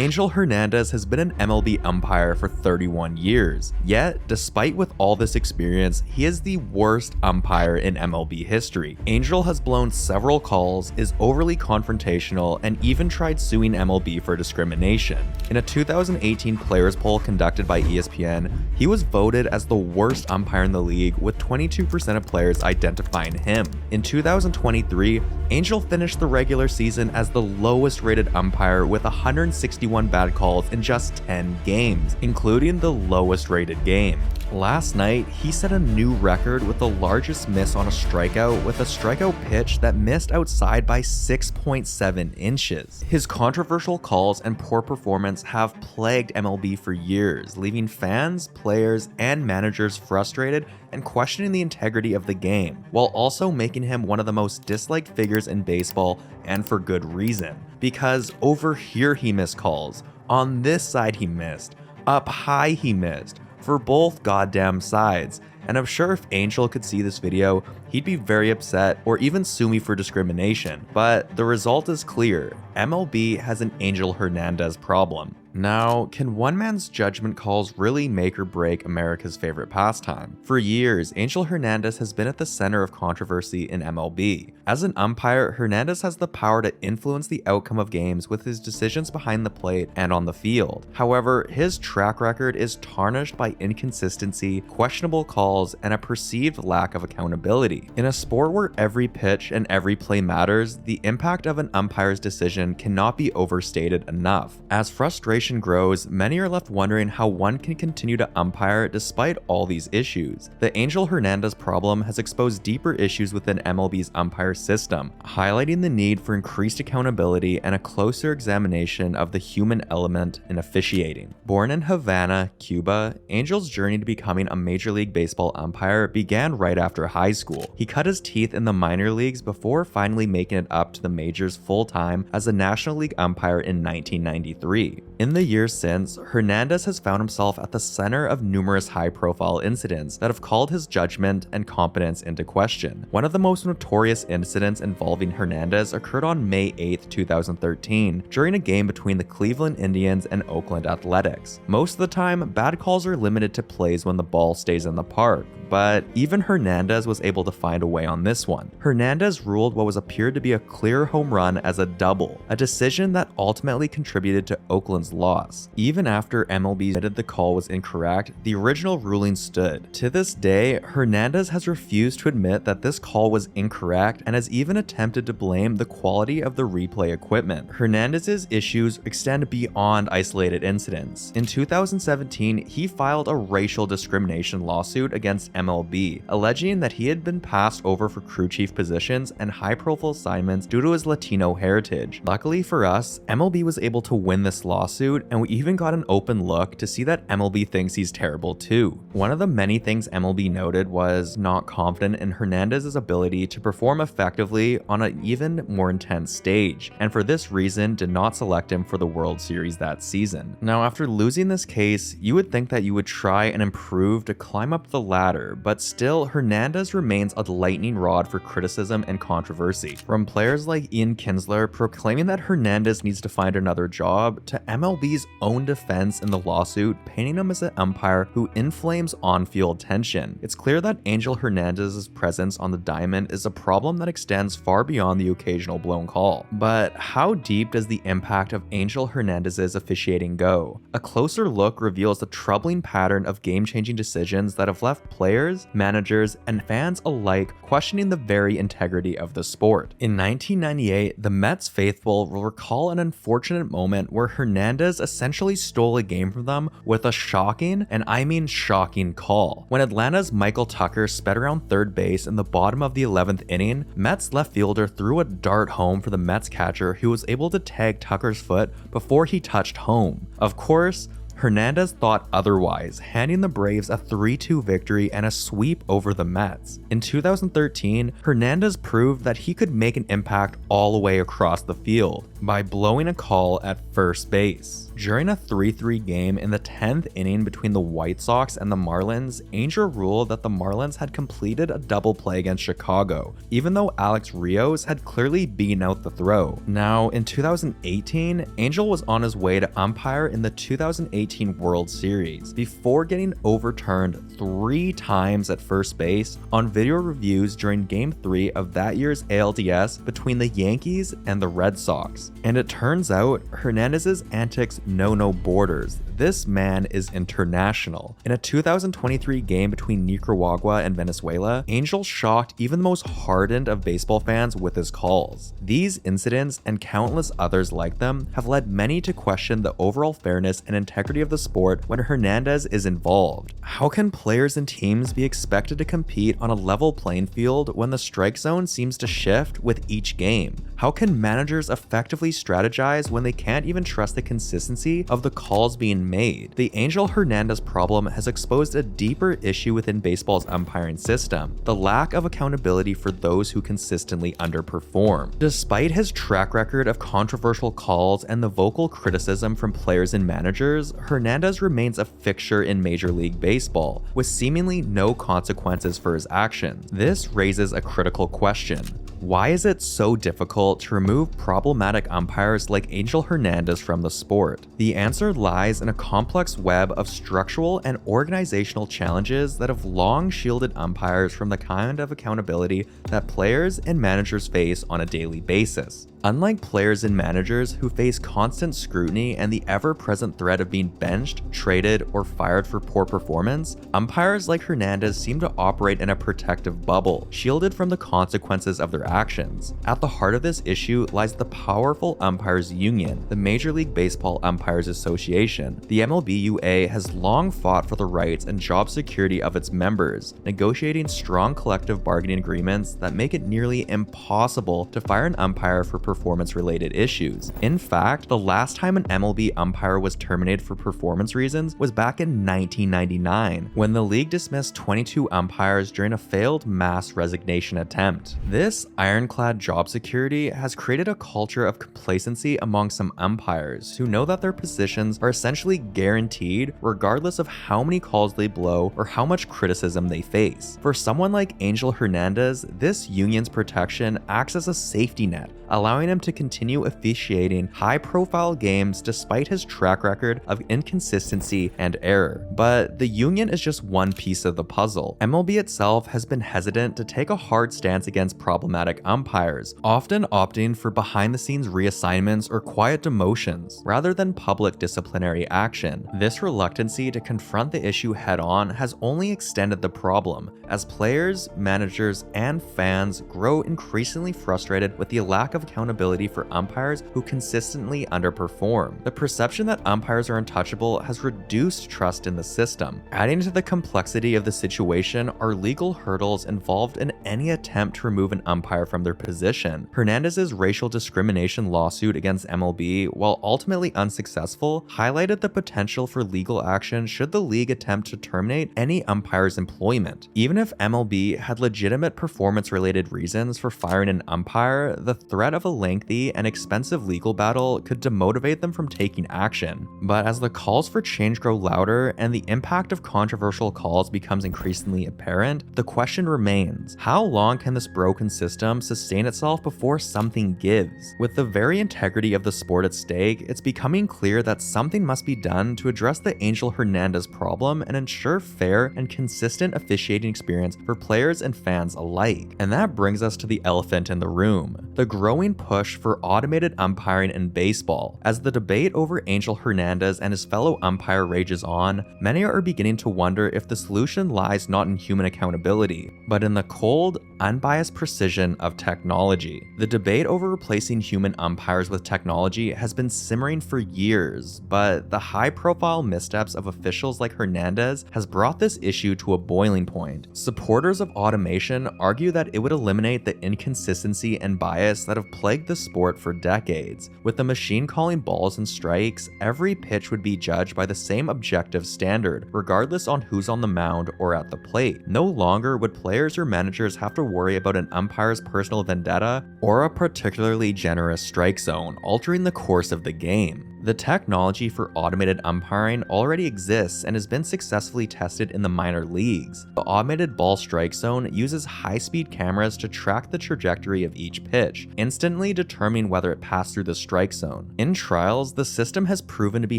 Angel Hernandez has been an MLB umpire for 31 years. Yet, despite with all this experience, he is the worst umpire in MLB history. Angel has blown several calls, is overly confrontational, and even tried suing MLB for discrimination. In a 2018 players poll conducted by ESPN, he was voted as the worst umpire in the league, with 22% of players identifying him. In 2023, Angel finished the regular season as the lowest rated umpire with 161 bad calls in just 10 games, including the lowest rated game. Last night, he set a new record with the largest miss on a strikeout, with a strikeout pitch that missed outside by 6.7 inches. His controversial calls and poor performance have plagued MLB for years, leaving fans, players, and managers frustrated and questioning the integrity of the game, while also making him one of the most disliked figures in baseball, and for good reason. Because over here he missed calls, on this side he missed, up high he missed, for both goddamn sides. And I'm sure if Angel could see this video, he'd be very upset or even sue me for discrimination. But the result is clear. MLB has an Angel Hernandez problem. Now, can one man's judgment calls really make or break America's favorite pastime? For years, Angel Hernandez has been at the center of controversy in MLB. As an umpire, Hernandez has the power to influence the outcome of games with his decisions behind the plate and on the field. However, his track record is tarnished by inconsistency, questionable calls, and a perceived lack of accountability. In a sport where every pitch and every play matters, the impact of an umpire's decision cannot be overstated enough. As frustration grows, many are left wondering how one can continue to umpire despite all these issues. The Angel Hernandez problem has exposed deeper issues within MLB's umpire system, highlighting the need for increased accountability and a closer examination of the human element in officiating. Born in Havana, Cuba, Angel's journey to becoming a Major League Baseball umpire began right after high school. He cut his teeth in the minor leagues before finally making it up to the majors full-time as a National League umpire in 1993. In the years since, Hernandez has found himself at the center of numerous high-profile incidents that have called his judgment and competence into question. One of the most notorious incidents involving Hernandez occurred on May 8, 2013, during a game between the Cleveland Indians and Oakland Athletics. Most of the time, bad calls are limited to plays when the ball stays in the park, but even Hernandez was able to find a way on this one. Hernandez ruled what was appeared to be a clear home run as a double, a decision that ultimately contributed to Oakland's loss. Even after MLB admitted the call was incorrect, the original ruling stood. To this day, Hernandez has refused to admit that this call was incorrect and has even attempted to blame the quality of the replay equipment. Hernandez's issues extend beyond isolated incidents. In 2017, he filed a racial discrimination lawsuit against MLB, alleging that he had been passed over for crew chief positions and high-profile assignments due to his Latino heritage. Luckily for us, MLB was able to win this lawsuit, and we even got an open look to see that MLB thinks he's terrible too. One of the many things MLB noted was not confident in Hernandez's ability to perform effectively on an even more intense stage, and for this reason did not select him for the World Series that season. Now, after losing this case, you would think that you would try and improve to climb up the ladder, but still, Hernandez remains a lightning rod for criticism and controversy. From players like Ian Kinsler proclaiming that Hernandez needs to find another job, to MLB's own defense in the lawsuit painting him as an umpire who inflames on-field tension. It's clear that Angel Hernandez's presence on the diamond is a problem that extends far beyond the occasional blown call. But how deep does the impact of Angel Hernandez's officiating go? A closer look reveals the troubling pattern of game-changing decisions that have left players, managers, and fans alike questioning the very integrity of the sport. In 1998, the Mets faithful will recall an unfortunate moment where Hernandez essentially stole a game from them with a shocking, and I mean shocking, call. When Atlanta's Michael Tucker sped around third base in the bottom of the 11th inning, Mets left fielder threw a dart home for the Mets catcher, who was able to tag Tucker's foot before he touched home. Of course, Hernandez thought otherwise, handing the Braves a 3-2 victory and a sweep over the Mets. In 2013, Hernandez proved that he could make an impact all the way across the field by blowing a call at first base. During a 3-3 game in the 10th inning between the White Sox and the Marlins, Angel ruled that the Marlins had completed a double play against Chicago, even though Alex Rios had clearly beaten out the throw. Now, in 2018, Angel was on his way to umpire in the 2018 World Series before getting overturned 3 times at first base on video reviews during Game 3 of that year's ALDS between the Yankees and the Red Sox. And it turns out Hernandez's antics know no borders. This man is international. In a 2023 game between Nicaragua and Venezuela, Angel shocked even the most hardened of baseball fans with his calls. These incidents and countless others like them have led many to question the overall fairness and integrity of the sport when Hernandez is involved. How can players and teams be expected to compete on a level playing field when the strike zone seems to shift with each game? How can managers effectively strategize when they can't even trust the consistency of the calls being made? The Angel Hernandez problem has exposed a deeper issue within baseball's umpiring system: the lack of accountability for those who consistently underperform. Despite his track record of controversial calls and the vocal criticism from players and managers, Hernandez remains a fixture in Major League Baseball, with seemingly no consequences for his actions. This raises a critical question. Why is it so difficult to remove problematic umpires like Angel Hernandez from the sport? The answer lies in a complex web of structural and organizational challenges that have long shielded umpires from the kind of accountability that players and managers face on a daily basis. Unlike players and managers who face constant scrutiny and the ever-present threat of being benched, traded, or fired for poor performance, umpires like Hernandez seem to operate in a protective bubble, shielded from the consequences of their actions. At the heart of this issue lies the powerful umpires union, the Major League Baseball Umpires Association. The MLBUA has long fought for the rights and job security of its members, negotiating strong collective bargaining agreements that make it nearly impossible to fire an umpire for performance-related issues. In fact, the last time an MLB umpire was terminated for performance reasons was back in 1999, when the league dismissed 22 umpires during a failed mass resignation attempt. This ironclad job security has created a culture of complacency among some umpires who know that their positions are essentially guaranteed regardless of how many calls they blow or how much criticism they face. For someone like Angel Hernandez, this union's protection acts as a safety net, allowing him to continue officiating high-profile games despite his track record of inconsistency and error. But the union is just one piece of the puzzle. MLB itself has been hesitant to take a hard stance against problematic umpires, often opting for behind-the-scenes reassignments or quiet demotions, rather than public disciplinary action. This reluctancy to confront the issue head-on has only extended the problem, as players, managers, and fans grow increasingly frustrated with the lack of accountability for umpires who consistently underperform. The perception that umpires are untouchable has reduced trust in the system. Adding to the complexity of the situation are legal hurdles involved in any attempt to remove an umpire from their position. Hernandez's racial discrimination lawsuit against MLB, while ultimately unsuccessful, highlighted the potential for legal action should the league attempt to terminate any umpire's employment. Even if MLB had legitimate performance-related reasons for firing an umpire, the threat of a lengthy and expensive legal battle could demotivate them from taking action. But as the calls for change grow louder and the impact of controversial calls becomes increasingly apparent, the question remains: how long can this broken system sustain itself before something gives? With the very integrity of the sport at stake, it's becoming clear that something must be done to address the Angel Hernandez problem and ensure fair and consistent officiating experience for players and fans alike. And that brings us to the elephant in the room: the growing push for automated umpiring in baseball. As the debate over Angel Hernandez and his fellow umpire rages on, many are beginning to wonder if the solution lies not in human accountability, but in the cold, unbiased precision of technology. The debate over replacing human umpires with technology has been simmering for years, but the high-profile missteps of officials like Hernandez has brought this issue to a boiling point. Supporters of automation argue that it would eliminate the inconsistency and bias that have plagued plagued the sport for decades. With the machine calling balls and strikes, every pitch would be judged by the same objective standard, regardless on who's on the mound or at the plate. No longer would players or managers have to worry about an umpire's personal vendetta or a particularly generous strike zone altering the course of the game. The technology for automated umpiring already exists and has been successfully tested in the minor leagues. The automated ball strike zone uses high-speed cameras to track the trajectory of each pitch, instantly determining whether it passed through the strike zone. In trials, the system has proven to be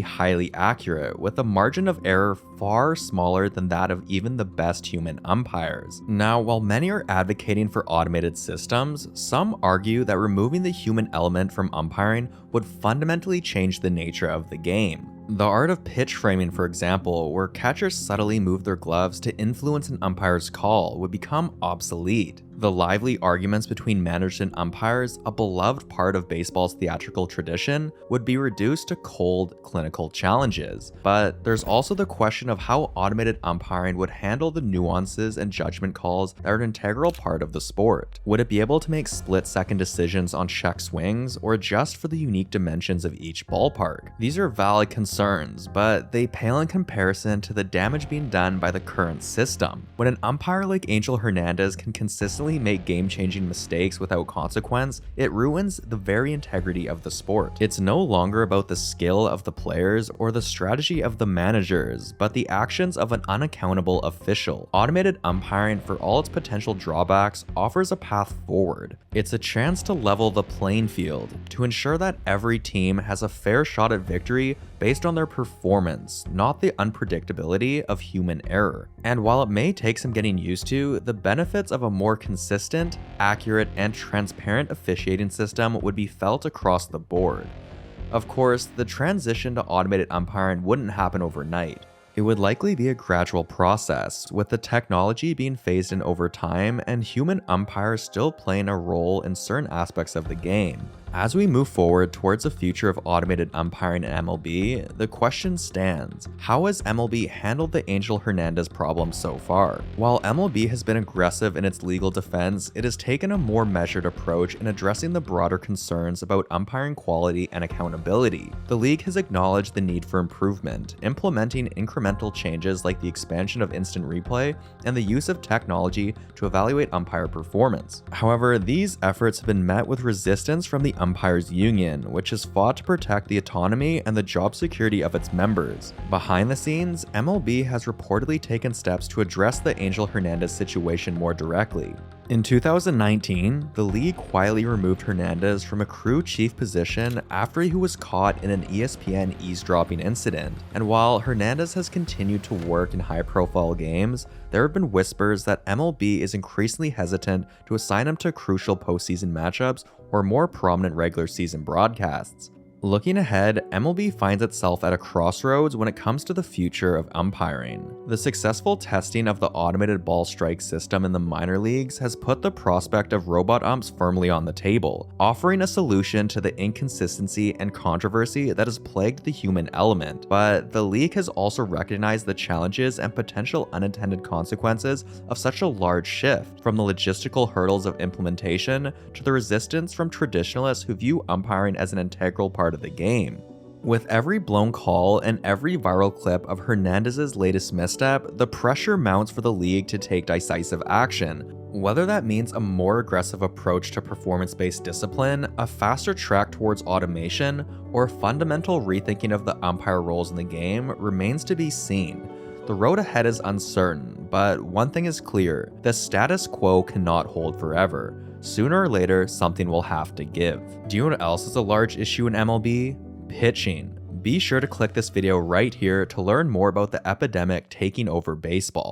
highly accurate, with a margin of error far smaller than that of even the best human umpires. Now, while many are advocating for automated systems, some argue that removing the human element from umpiring would fundamentally change the nature of the game. The art of pitch framing, for example, where catchers subtly move their gloves to influence an umpire's call, would become obsolete. The lively arguments between managers and umpires, a beloved part of baseball's theatrical tradition, would be reduced to cold, clinical challenges. But there's also the question of how automated umpiring would handle the nuances and judgment calls that are an integral part of the sport. Would it be able to make split-second decisions on check swings, or adjust for the unique dimensions of each ballpark? These are valid concerns, but they pale in comparison to the damage being done by the current system. When an umpire like Angel Hernandez can consistently make game-changing mistakes without consequence, it ruins the very integrity of the sport. It's no longer about the skill of the players or the strategy of the managers, but the actions of an unaccountable official. Automated umpiring, for all its potential drawbacks, offers a path forward. It's a chance to level the playing field, to ensure that every team has a fair shot at victory based on their performance, not the unpredictability of human error. And while it may take some getting used to, the benefits of a more consistent, accurate, and transparent officiating system would be felt across the board. Of course, the transition to automated umpiring wouldn't happen overnight. It would likely be a gradual process, with the technology being phased in over time and human umpires still playing a role in certain aspects of the game. As we move forward towards a future of automated umpiring in MLB, the question stands: how has MLB handled the Angel Hernandez problem so far? While MLB has been aggressive in its legal defense, it has taken a more measured approach in addressing the broader concerns about umpiring quality and accountability. The league has acknowledged the need for improvement, implementing incremental changes like the expansion of instant replay and the use of technology to evaluate umpire performance. However, these efforts have been met with resistance from the Umpires Union, which has fought to protect the autonomy and the job security of its members. Behind the scenes, MLB has reportedly taken steps to address the Angel Hernandez situation more directly. In 2019, the league quietly removed Hernandez from a crew chief position after he was caught in an ESPN eavesdropping incident. And while Hernandez has continued to work in high-profile games, there have been whispers that MLB is increasingly hesitant to assign him to crucial postseason matchups or more prominent regular season broadcasts. Looking ahead, MLB finds itself at a crossroads when it comes to the future of umpiring. The successful testing of the automated ball strike system in the minor leagues has put the prospect of robot umps firmly on the table, offering a solution to the inconsistency and controversy that has plagued the human element. But the league has also recognized the challenges and potential unintended consequences of such a large shift, from the logistical hurdles of implementation to the resistance from traditionalists who view umpiring as an integral part of the game. With every blown call and every viral clip of Hernandez's latest misstep, the pressure mounts for the league to take decisive action. Whether that means a more aggressive approach to performance-based discipline, a faster track towards automation, or fundamental rethinking of the umpire roles in the game remains to be seen. The road ahead is uncertain, but one thing is clear: the status quo cannot hold forever. Sooner or later, something will have to give. Do you know what else is a large issue in MLB? Pitching. Be sure to click this video right here to learn more about the epidemic taking over baseball.